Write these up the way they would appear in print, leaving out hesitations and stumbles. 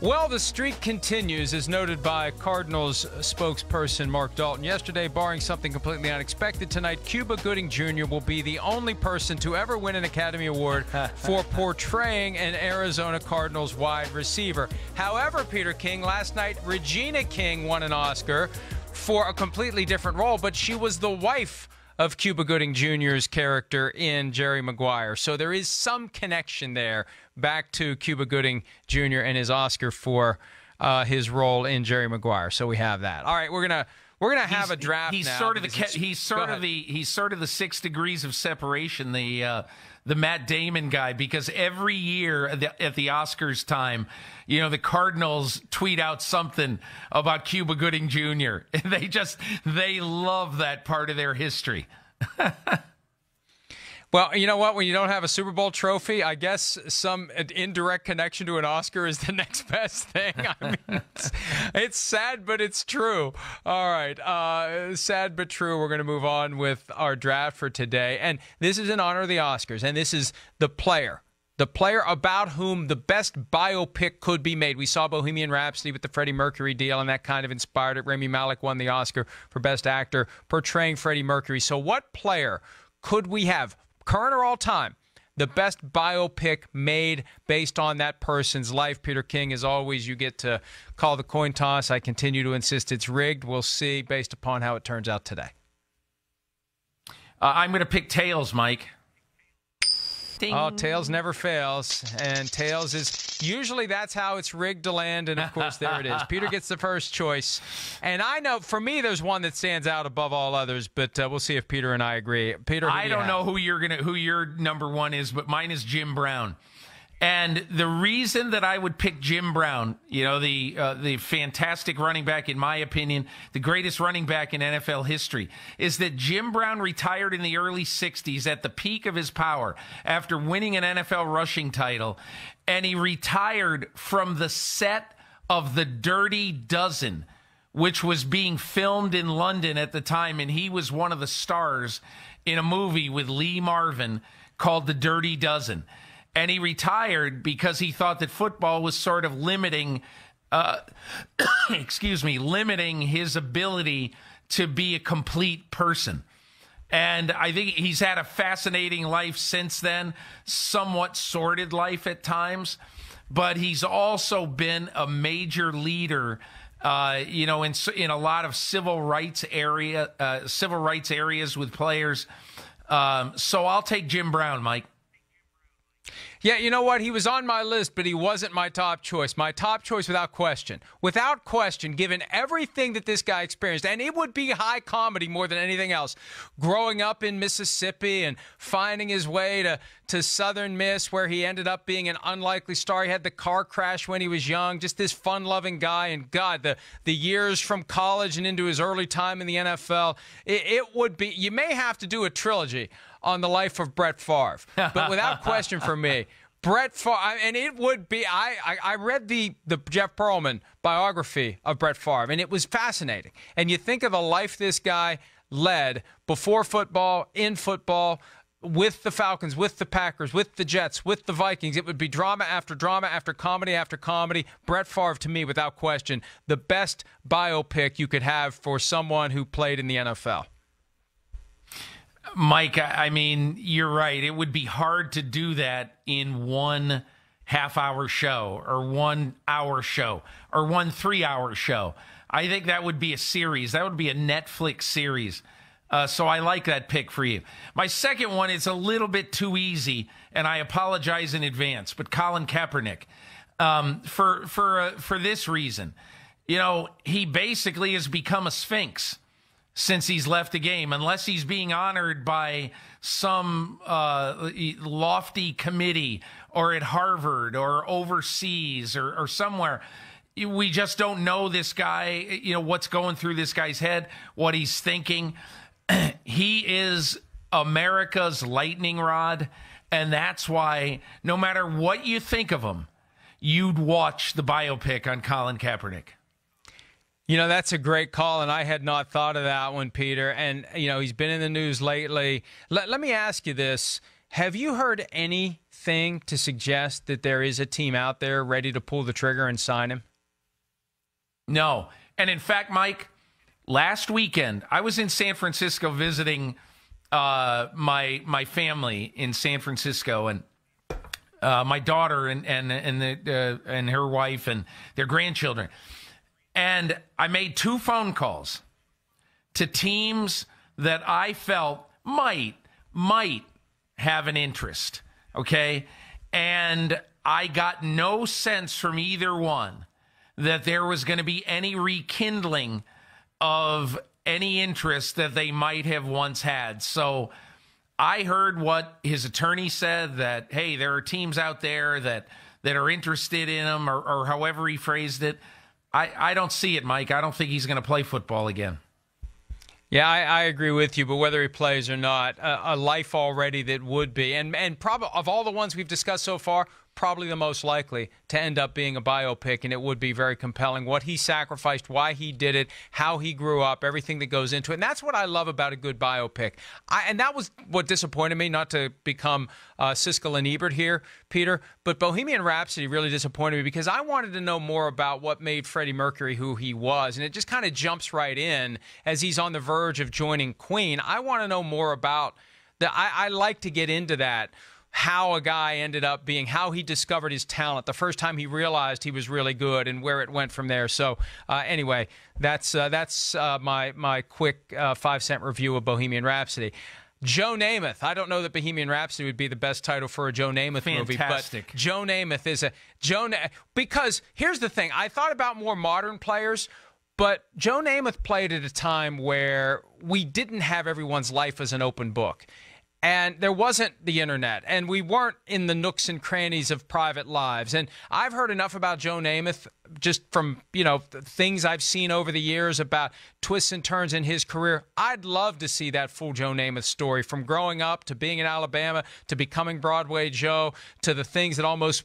Well, the streak continues, as noted by Cardinals spokesperson Mark Dalton yesterday. Barring something completely unexpected tonight, Cuba Gooding Jr. will be the only person to ever win an Academy Award for portraying an Arizona Cardinals wide receiver. However, Peter King, last night, Regina King won an Oscar for a completely different role, but she was the wife of Cuba Gooding Jr.'s character in Jerry Maguire. So there is some connection there back to Cuba Gooding Jr. and his Oscar for his role in Jerry Maguire. So we have that. All right, we're gonna have a draft. He's now sort of the 6 degrees of separation, the Matt Damon guy, because every year at the Oscars time, you know, the Cardinals tweet out something about Cuba Gooding Jr. They love that part of their history. Well, you know what? When you don't have a Super Bowl trophy, I guess some indirect connection to an Oscar is the next best thing. I mean, it's sad, but it's true. All right. Sad, but true. We're going to move on with our draft for today. And this is in honor of the Oscars. And this is the player about whom the best biopic could be made. We saw Bohemian Rhapsody with the Freddie Mercury deal, and that kind of inspired it. Rami Malek won the Oscar for Best Actor portraying Freddie Mercury. So what player could we have, current or all time, the best biopic made based on that person's life? Peter King, as always, you get to call the coin toss. I continue to insist it's rigged. We'll see based upon how it turns out today. I'm going to pick Tails, Mike. Ding. Oh, Tails never fails, and Tails is usually that's how it's rigged to land, and of course there it is. Peter gets the first choice, and I know for me there's one that stands out above all others, but we'll see if Peter and I agree. Peter, I don't know who your number one is, but mine is Jim Brown. And the reason that I would pick Jim Brown, you know, the fantastic running back, in my opinion, the greatest running back in NFL history, is that Jim Brown retired in the early 60s at the peak of his power after winning an NFL rushing title. And he retired from the set of The Dirty Dozen, which was being filmed in London at the time. And he was one of the stars in a movie with Lee Marvin called The Dirty Dozen. And he retired because he thought that football was sort of limiting, limiting his ability to be a complete person. And I think he's had a fascinating life since then, somewhat sordid life at times, but he's also been a major leader, you know, in a lot of civil rights areas with players. So I'll take Jim Brown, Mike. Yeah, you know what? He was on my list, but he wasn't my top choice. My top choice without question. Without question, given everything that this guy experienced, and it would be high comedy more than anything else, growing up in Mississippi and finding his way to Southern Miss, where he ended up being an unlikely star. He had the car crash when he was young, just this fun-loving guy. And, God, the years from college and into his early time in the NFL, it would be – you may have to do a trilogy on the life of Brett Favre. But without question for me, Brett Favre, and it would be, I read the Jeff Pearlman biography of Brett Favre, and it was fascinating. And you think of the life this guy led before football, in football, with the Falcons, with the Packers, with the Jets, with the Vikings. It would be drama after drama after comedy. Brett Favre, to me, without question, the best biopic you could have for someone who played in the NFL. Mike, I mean, you're right. It would be hard to do that in 1 half-hour show or 1 hour show or 1 3-hour show. I think that would be a series. That would be a Netflix series. So I like that pick for you. My second one is a little bit too easy, and I apologize in advance, but Colin Kaepernick, for this reason. You know, he basically has become a sphinx since he's left the game, unless he's being honored by some lofty committee or at Harvard or overseas or somewhere. We just don't know this guy, you know, what's going through this guy's head, what he's thinking. He is America's lightning rod, and that's why no matter what you think of him, you'd watch the biopic on Colin Kaepernick. You know, that's a great call, and I had not thought of that one, Peter. And, you know, he's been in the news lately. Let me ask you this. Have you heard anything to suggest that there is a team out there ready to pull the trigger and sign him? No. And in fact, Mike, last weekend, I was in San Francisco visiting my family in San Francisco, and my daughter and her wife and their grandchildren. And I made 2 phone calls to teams that I felt might have an interest, okay? And I got no sense from either one that there was going to be any rekindling of any interest that they might have once had. So I heard what his attorney said, that, hey, there are teams out there that are interested in him, or however he phrased it. I don't see it, Mike. I don't think he's going to play football again. Yeah, I agree with you, but whether he plays or not, a life already that would be, and probably of all the ones we've discussed so far, probably the most likely to end up being a biopic, and it would be very compelling. What he sacrificed, why he did it, how he grew up, everything that goes into it. And that's what I love about a good biopic. And that was what disappointed me, not to become Siskel and Ebert here, Peter, but Bohemian Rhapsody really disappointed me because I wanted to know more about what made Freddie Mercury who he was. And it just kind of jumps right in as he's on the verge of joining Queen. I want to know more about that. I like to get into that. How a guy ended up being, how he discovered his talent, the first time he realized he was really good, and where it went from there. So anyway, that's my quick 5-cent review of Bohemian Rhapsody. Joe Namath. I don't know that Bohemian Rhapsody would be the best title for a Joe Namath movie, but Joe Namath is because here's the thing. I thought about more modern players, but Joe Namath played at a time where we didn't have everyone's life as an open book. And there wasn't the internet, and we weren't in the nooks and crannies of private lives. And I've heard enough about Joe Namath just from, things I've seen over the years about twists and turns in his career. I'd love to see that full Joe Namath story, from growing up to being in Alabama to becoming Broadway Joe to the things that almost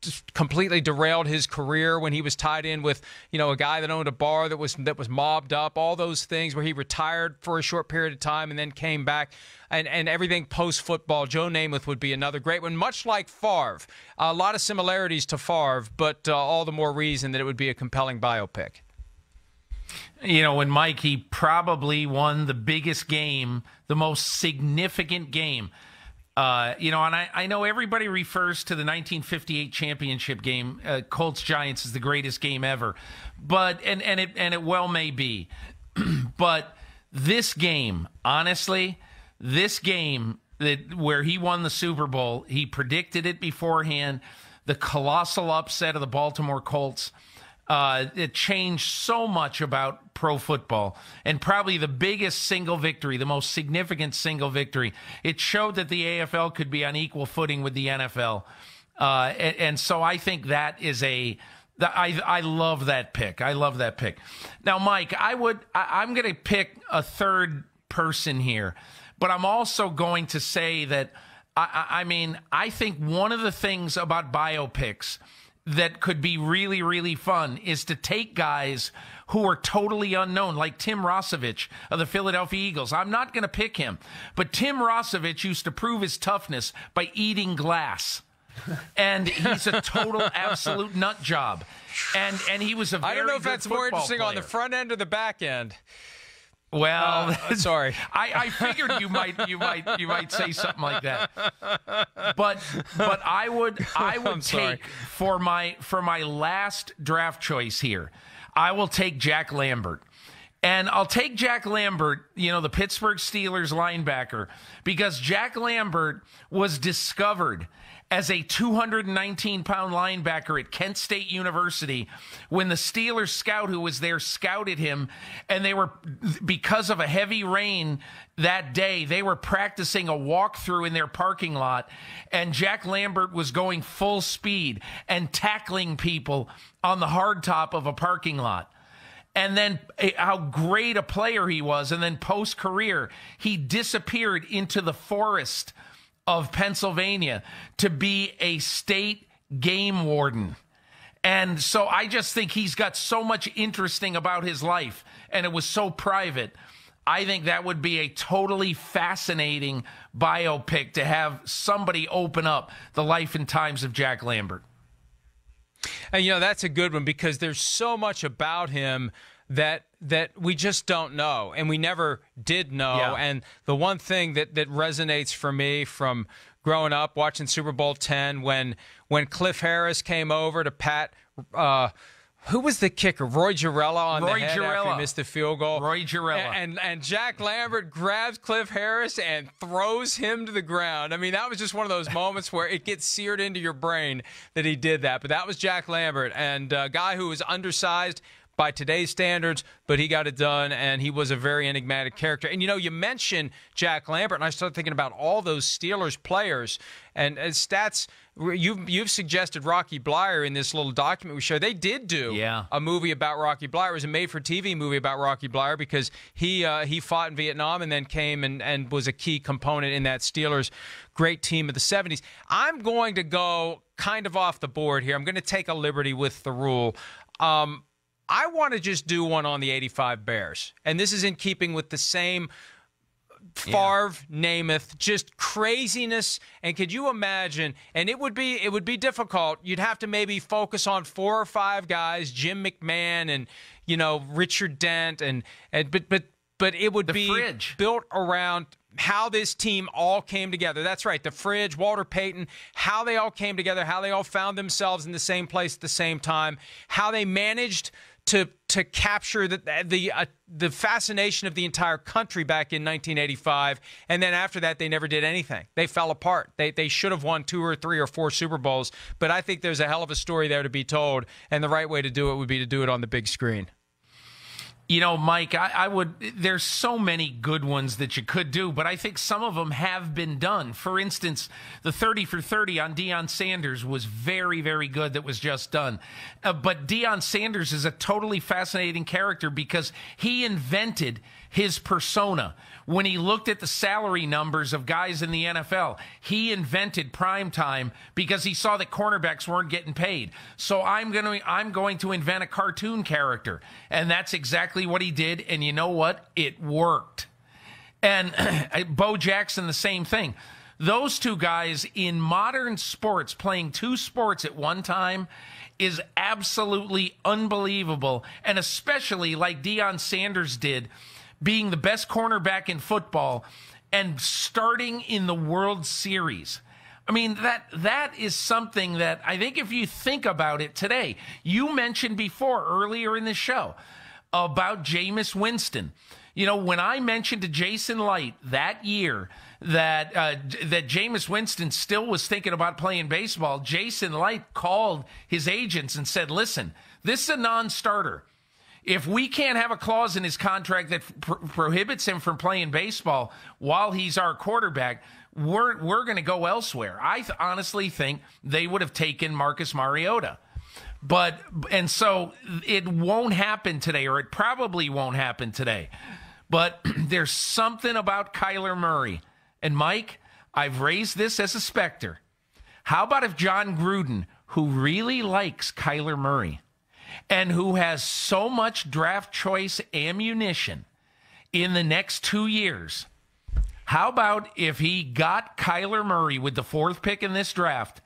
just completely derailed his career when he was tied in with, a guy that owned a bar that was mobbed up, all those things where he retired for a short period of time and then came back, and everything post-football. Joe Namath would be another great one, much like Favre. A lot of similarities to Favre, but all the more reason that it would be a compelling biopic. When Mike, he probably won the biggest game, the most significant game. And I know everybody refers to the 1958 championship game, Colts-Giants, as the greatest game ever, but and it well may be, but this game, honestly, where he won the Super Bowl, he predicted it beforehand. The colossal upset of the Baltimore Colts. It changed so much about pro football, and probably the biggest single victory, the most significant single victory. It showed that the AFL could be on equal footing with the NFL. And so I think that is I love that pick. I love that pick. Now, Mike, I'm going to pick a third person here, but I'm also going to say that, I think one of the things about biopics that could be really, really fun is to take guys who are totally unknown, like Tim Rosevich of the Philadelphia Eagles. I'm not going to pick him, but Tim Rosevich used to prove his toughness by eating glass. And he's a total, absolute nut job. And he was a very I don't know if good that's more interesting player. on the front end or the back end. Well, sorry. I figured you might say something like that. But I would take for my last draft choice here, I will take Jack Lambert. And I'll take Jack Lambert, the Pittsburgh Steelers linebacker, because Jack Lambert was discovered as a 219-pound linebacker at Kent State University when the Steelers scout who was there scouted him, and because of a heavy rain that day, they were practicing a walkthrough in their parking lot, and Jack Lambert was going full speed and tackling people on the hardtop of a parking lot. And then how great a player he was, and then post-career, he disappeared into the forest of Pennsylvania to be a state game warden. And so I just think he's got so much interesting about his life, and it was so private. I think that would be a totally fascinating biopic to have somebody open up the life and times of Jack Lambert. And, you know, that's a good one because there's so much about him that we just don't know, and we never did know. Yeah. And the one thing that resonates for me from growing up watching Super Bowl X, when Cliff Harris came over to pat who was the kicker? Roy Girella on the head after he missed the field goal. Roy Girella. And Jack Lambert grabs Cliff Harris and throws him to the ground. I mean, that was just one of those moments where it gets seared into your brain that he did that. But that was Jack Lambert, and a guy who was undersized by today's standards, but he got it done, and he was a very enigmatic character. And, you know, you mentioned Jack Lambert, and I started thinking about all those Steelers players. And as stats, you've suggested Rocky Bleier in this little document we showed. They did do a movie about Rocky Bleier. It was a made-for-TV movie about Rocky Bleier because he fought in Vietnam and then came and was a key component in that Steelers great team of the 70s. I'm going to go kind of off the board here. I'm going to take a liberty with the rule. I want to just do one on the 85 Bears. And this is in keeping with the same Favre, Namath, just craziness. And could you imagine, and it would be difficult. You'd have to maybe focus on 4 or 5 guys, Jim McMahon and, you know, Richard Dent, but it would be built around how this team all came together. That's right, the Fridge, Walter Payton, how they all came together, how they all found themselves in the same place at the same time, how they managed to capture the fascination of the entire country back in 1985, and then after that they never did anything. They fell apart. They should have won 2 or 3 or 4 Super Bowls, but I think there's a hell of a story there to be told, and the right way to do it would be to do it on the big screen. You know, Mike, there's so many good ones that you could do, but I think some of them have been done. For instance, the 30 for 30 on Deion Sanders was very, very good that was just done. But Deion Sanders is a totally fascinating character because he invented his persona. When he looked at the salary numbers of guys in the NFL, he invented prime time because he saw that cornerbacks weren't getting paid. So I'm going to invent a cartoon character. And that's exactly what he did. And you know what? It worked. And Bo Jackson, the same thing. Those two guys in modern sports, playing 2 sports at one time, is absolutely unbelievable. And especially like Deion Sanders did, being the best cornerback in football and starting in the World Series. I mean, that is something that I think if you think about it today, you mentioned before earlier in the show about Jameis Winston. You know, when I mentioned to Jason Light that year that Jameis Winston still was thinking about playing baseball, Jason Light called his agents and said, listen, this is a non-starter. If we can't have a clause in his contract that prohibits him from playing baseball while he's our quarterback, we're going to go elsewhere. I honestly think they would have taken Marcus Mariota. And so it won't happen today, or it probably won't happen today. But there's something about Kyler Murray. And Mike, I've raised this as a specter. How about if John Gruden, who really likes Kyler Murray, and who has so much draft choice ammunition in the next 2 years, how about if he got Kyler Murray with the 4th pick in this draft,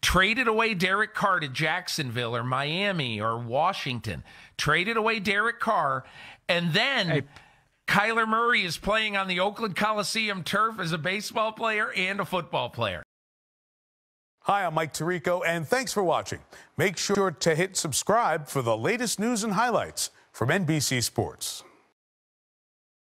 traded away Derek Carr to Jacksonville or Miami or Washington, traded away Derek Carr, and then Kyler Murray is playing on the Oakland Coliseum turf as a baseball player and a football player. Hi, I'm Mike Tirico, and thanks for watching. Make sure to hit subscribe for the latest news and highlights from NBC Sports.